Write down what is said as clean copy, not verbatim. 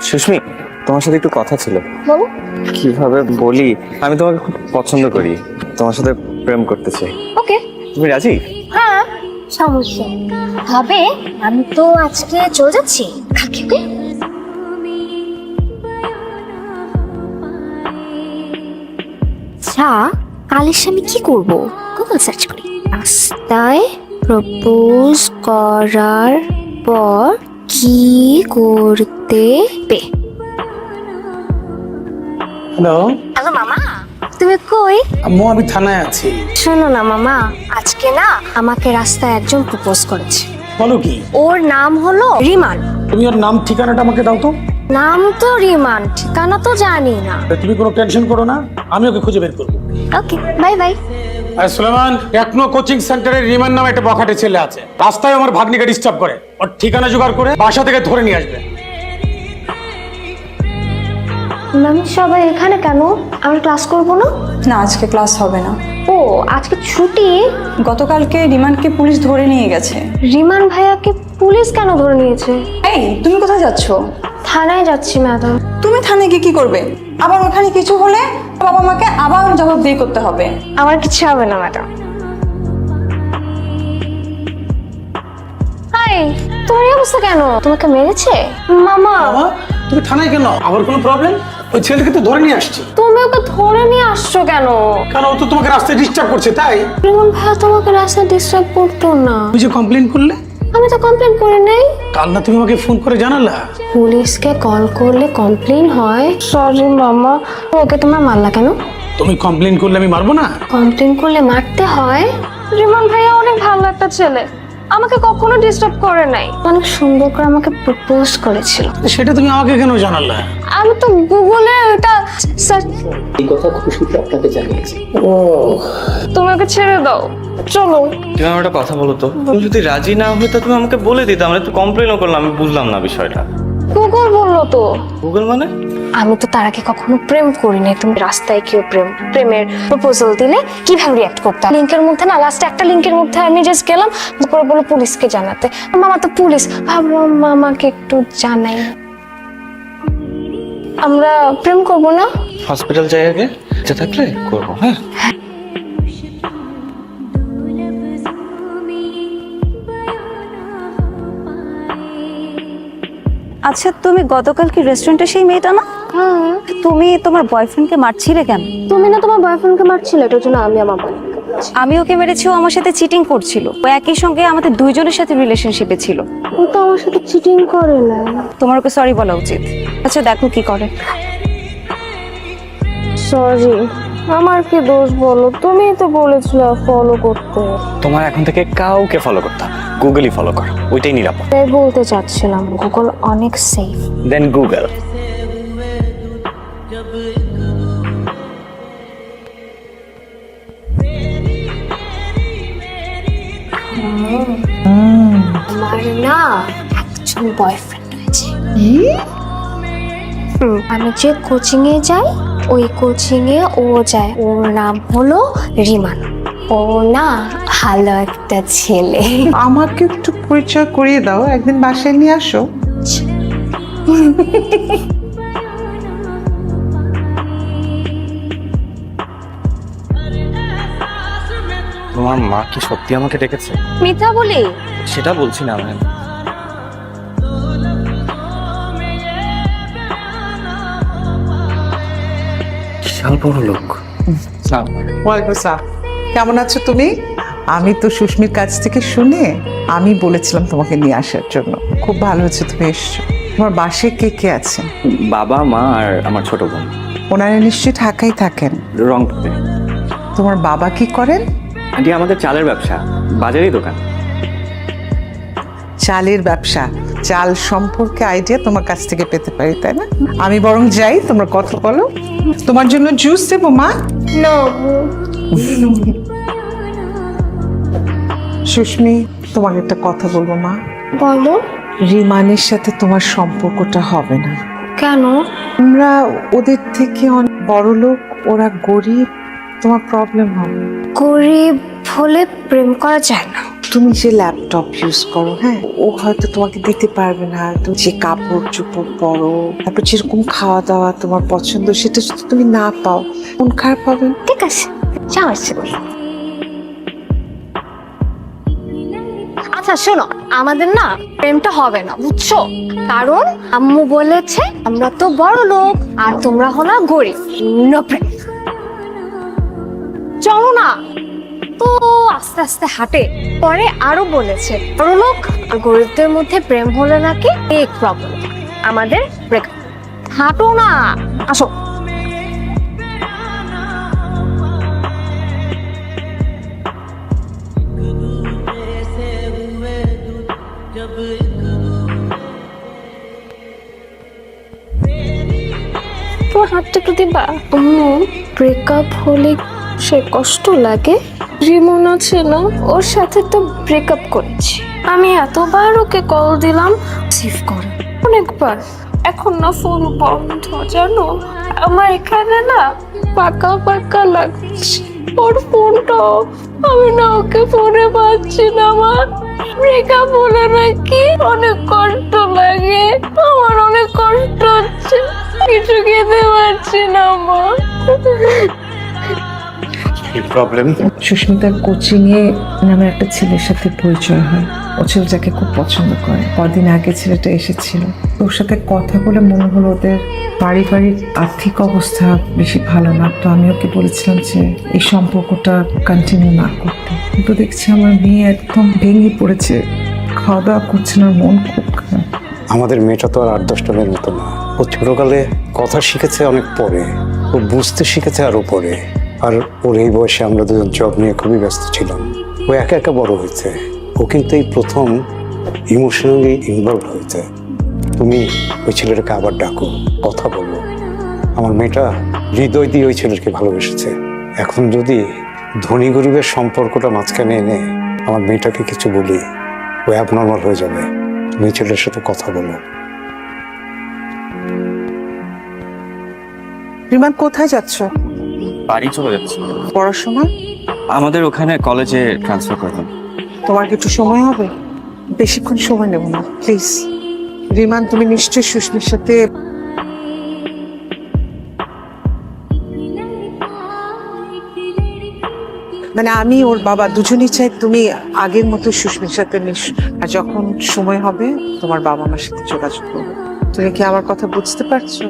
সুস্মি, তোমার সাথে একটু কথা ছিল। বলো। কিভাবে বলি, আমি তোমাকে খুব পছন্দ করি, তোমার সাথে প্রেম করতে চাই। ওকে। তুমি রাজি? হ্যাঁ, সমস্যা নেই। তবে আমি তো আজকে চলে যাচ্ছি কালকে। ওকে? আচ্ছা, কাল এসে আমি কি করব? গুগল সার্চ করি। রাস্তায় প্রপোজ করার পর কি করতে হবে? হ্যালো হ্যালো মামা, তুমি কই? আম্মু, আমি থানায় আছি। শোনো না মামা, আজকে না আমাকে রাস্তায় একজন প্রপোজ করেছে। বলো কি? ওর নাম হলো রিমান। তুমি ওর নাম ঠিকানাটা আমাকে দাও তো। নাম তো রিমান, ঠিকানা তো জানি না। তুমি কোনো টেনশন করো না, আমি ওকে খুঁজে বের করবো। ওকে, বাই বাই। আর সুলেমান, টেকনো কোচিং সেন্টারে রিমান নামে একটা বখাটে ছেলে আছে, রাস্তায় আমার ভাগ্নিকে ডিস্টার্ব করে। ওর ঠিকানা জোগাড় করে বাসা থেকে ধরে নিয়ে আসবে। ম্যাম, সবাই এখানে কেন? আমরা ক্লাস করব না? না, আজকে ক্লাস হবে না। ও, আজকে ছুটি? গতকালকে রিমান্ডকে পুলিশ ধরে নিয়ে গেছে। রিমান ভাইয়াকে পুলিশ কেন ধরে নিয়েছে? এই, তুমি কোথায় যাচ্ছ? থানায় যাচ্ছি ম্যাডাম। তুমি থানায় গিয়ে কি করবে? আবার ওখানে কিছু হলে বাবা মাকে আবার জবাবদিহি করতে হবে। আমার কিছু হবে না ম্যাডাম। হাই, তোমার এই অবস্থা কেন? তোমাকে মেরেছে মামা? বাবা, তুমি থানায় কেন? আবার কোনো প্রবলেম? ওই ছেলেকে তো ধরে নিয়ে আসছি। তুমি ওকে ধরে নিয়ে আসছো কেন? কারণ ও তো তোমাকে রাস্তায় ডিস্টার্ব করছে, তাই। রিমান ভাইয়া তোমাকে রাস্তায় ডিস্টার্ব করতো না। তুমি যে কমপ্লেন করলে, আমি তো কমপ্লেন করি নাই। কাল না তুমি আমাকে ফোন করে জানালা। পুলিশকে কল করলে কমপ্লেন হয়। সরি মামা, ওকে তোমার মারলা কেন? তুমি কমপ্লেন করলে আমি মারবো না? কমপ্লেন করলে মারতে হয়। রিমান ভাইয়া অনেক ভালো একটা ছেলে, আমাকে কখনো ডিস্টার্ব করে নাই। অনেক সুন্দর করে আমাকে প্রপোজ করেছিল। সেটা তুমি আমাকে কেন জানালা? আমি তো গুগলে এটা সার্চ। এই কথা খুশিতে আপনাকে জানিয়েছি। ও, তুমি ওকে ছেড়ে দাও, চলো। তুমি আমার একটা কথা বলো তো, তুমি যদি রাজি না হইতো তুমি আমাকে বলে দিতে, আমরা একটু কমপ্লেনও করলাম। আমি বুঝলাম না বিষয়টা। গুগল বললো তো। গুগল মানে? আমি তো তার আগে কখনো প্রেম করি নাই। তুমি রাস্তায় কেউ প্রেমের প্রপোজাল দিলে কিভাবে রিয়াক্ট করতাম? লিংকের মধ্যে না, লাস্টে একটা লিংকের মধ্যে আমি জাস্ট গেলাম, তারপরে বলে পুলিশকে জানাতে। মামা তো পুলিশ, ভাবলাম মামাকে একটু জানাই। আমরা প্রেম করবো না? হসপিটাল যাই আগে, ইচ্ছা থাকলে করবো। হ্যাঁ, আচ্ছা, তুমি গতকাল কি রেস্টুরেন্টে সেই মেয়েটা না? হ্যাঁ। তুমি তোমার বয়ফ্রেন্ডকে মারছিলে কেন? তুমি না তোমার বয়ফ্রেন্ডকে মারছিলে, এটার জন্য আমি আমার বয়ফ্রেন্ডকে। আমি ওকে মেরেছি, ও আমার সাথে চিটিং করছিল। ও একই সঙ্গে আমাদের দুইজনের সাথে রিলেশনশিপে ছিল। ও তো আমার সাথে চিটিং করে না। তোমার ওকে সরি বলা উচিত। আচ্ছা, দেখো কি করে। সরি, আমার কি দোষ বলো? তুমিই তো বলেছিলে ফলো করতে। তোমার এখন থেকে কাউকে ফলো করতাম, গুগলই ফলো কর, ওইটাই নিরাপদ। তাই বলতে চাচ্ছিলাম, গুগল অনেক সেফ। দেন গুগল। আমার না একজন বয়ফ্রেন্ড হয়েছে। আমি যে কোচিং এ যাই, ওই কোচিং এ ও যায়। ওর নাম হলো রিমান। ও না ভালো একটা ছেলে। আমাকে একটু পরিচয় করিয়ে দাও, একদিন বাসায় নিয়ে আসো। তোমার মা কি সত্যি আমাকে ডেকেছে? মিথ্যা বলি? সেটা বলছি না ম্যাম। বিশাল বড় লোক। ওয়ালাইকুম আসসালাম। কেমন আছো তুমি? আমি তো সুস্মির কাছ থেকে শুনে আমি বলেছিলাম তোমাকে নিয়ে আসার জন্য। খুব ভালো হচ্ছে তুমি এসছো। তোমার বাসায় কে কে আছেন? বাবা, মা আর আমার ছোট বোন। ওনারা নিশ্চয়ই ঢাকায় থাকেন। রংপুরে। তোমার বাবা কি করেন? আন্টি, আমাদের চালের ব্যবসা, বাজারেই দোকান। চালের ব্যবসা। চাল সম্পর্কে আইডিয়া তোমার কাছ থেকে পেতে পারি, তাই না? আমি বরং যাই, তোমরা কথা বলো। তোমার জন্য জুস দেবো মা? না। সুস্মি, তোমাকে একটা কথা বলবো মা। বলো। রিমানের সাথে তোমার সম্পর্কটা হবে না। কেন? আমরা ওদের থেকে অনেক বড় লোক, ওরা গরিব, তোমার প্রবলেম হবে। গরিব হলে প্রেম করা যায় না। তুমি যে ল্যাপটপ ইউজ করো, হ্যাঁ, ও হয়তো তোমাকে দিতে পারবে না। তুমি যে কাপড় চোপড় পরো, তারপর যেরকম খাওয়া দাওয়া তোমার পছন্দ, সেটা যদি তুমি না পাও, মন খারাপ হবে। ঠিক আছে, সমস্যা নেই। আচ্ছা শোনো, আমাদের না প্রেমটা হবে না, বুঝছো? কারণ আম্মু বলেছে আমরা তো বড় লোক আর তোমরা হলো গরিব। নো প্রেম। চলো না। তো আস্তে আস্তে হাঁটে। পরে আরো বলেছে বড় লোক আর গরিবদের মধ্যে প্রেম হলে নাকি এক প্রবলেম, আমাদের ব্রেক। হাঁটো না, আসো। তোমার হাতটা একটু দিবা? ব্রেকআপ হলে সে কষ্ট লাগে। রিমন আছে না, ওর সাথে তো ব্রেকআপ করেছি আমি। এতবার ওকে কল দিলাম, রিসিভ করে অনেকবার। এখন না ফোন বন্ধ, জানো? আমার এখানে না পাকা পাকা লাগছে ওর ফোনটাও। আমি না ওকে ফোনে পাচ্ছি না। আমার ব্রেকআপ হলে নাকি অনেক কষ্ট লাগে। আমার অনেক কষ্ট হচ্ছে, কিছু খেতে পারছি না মা। কি প্রবলেম? সুস্মিতার কোচিং এ নামের একটা ছেলের সাথে পরিচয় হয়। ও ছেলেটাকে খুব পছন্দ করে। কদিন আগে ছেলেটা এসেছিল, ওর সাথে কথা বলে মনে হলো ওদের পারিবারিক আর্থিক অবস্থা বেশি ভালো না। তো আমি ওকে বলেছিলাম যে এই সম্পর্কটা কন্টিনিউ না করতে, কিন্তু দেখছি আমার মেয়ে একদম ভেঙে পড়েছে, খাওয়া দাওয়া করছে না, মন খুব খারাপ। আমাদের মেয়েটা তো আর 8-10 টার মতো না। ও ছোটকালে কথা শিখেছে অনেক পরে, ও বুঝতে শিখেছে আরো পরে। আর ওর এই বয়সে আমরা দুজন জব নিয়ে খুবই ব্যস্ত ছিলাম। ও একা একা বড় হয়েছে। ও কিন্তু এই প্রথম ইমোশনালি ইনভলভ হয়েছে। তুমি ওই ছেলেটাকে আবার ডাকো, কথা বলো। আমার মেয়েটা হৃদয় দিয়ে ওই ছেলেকে ভালোবেসেছে। এখন যদি ধনী গরিবের সম্পর্কটা মাঝখানে এনে আমার মেয়েটাকে কিছু বলি, ও অ্যাবনর্মাল হয়ে যাবে। তুমি এই ছেলের সাথে কথা বলো। রিমান, কোথায় যাচ্ছ? বাড়ি চলে যাচ্ছি। পড়াশোনা? আমাদের ওখানে কলেজে ট্রান্সফার করবেন। তোমার কি একটু সময় হবে? বেশিক্ষণ সময় নেব না, প্লিজ। রিমান, তুমি নিশ্চয়ই সুস্মির সাথে মানে আমি ওর বাবা দুজনেই চাই তুমি আগের মতো সুস্মির সাথে মিশো। আর যখন সময় হবে তোমার বাবা আমার সাথে যোগাযোগ করবে। তুমি কি আমার কথা বুঝতে পারছো?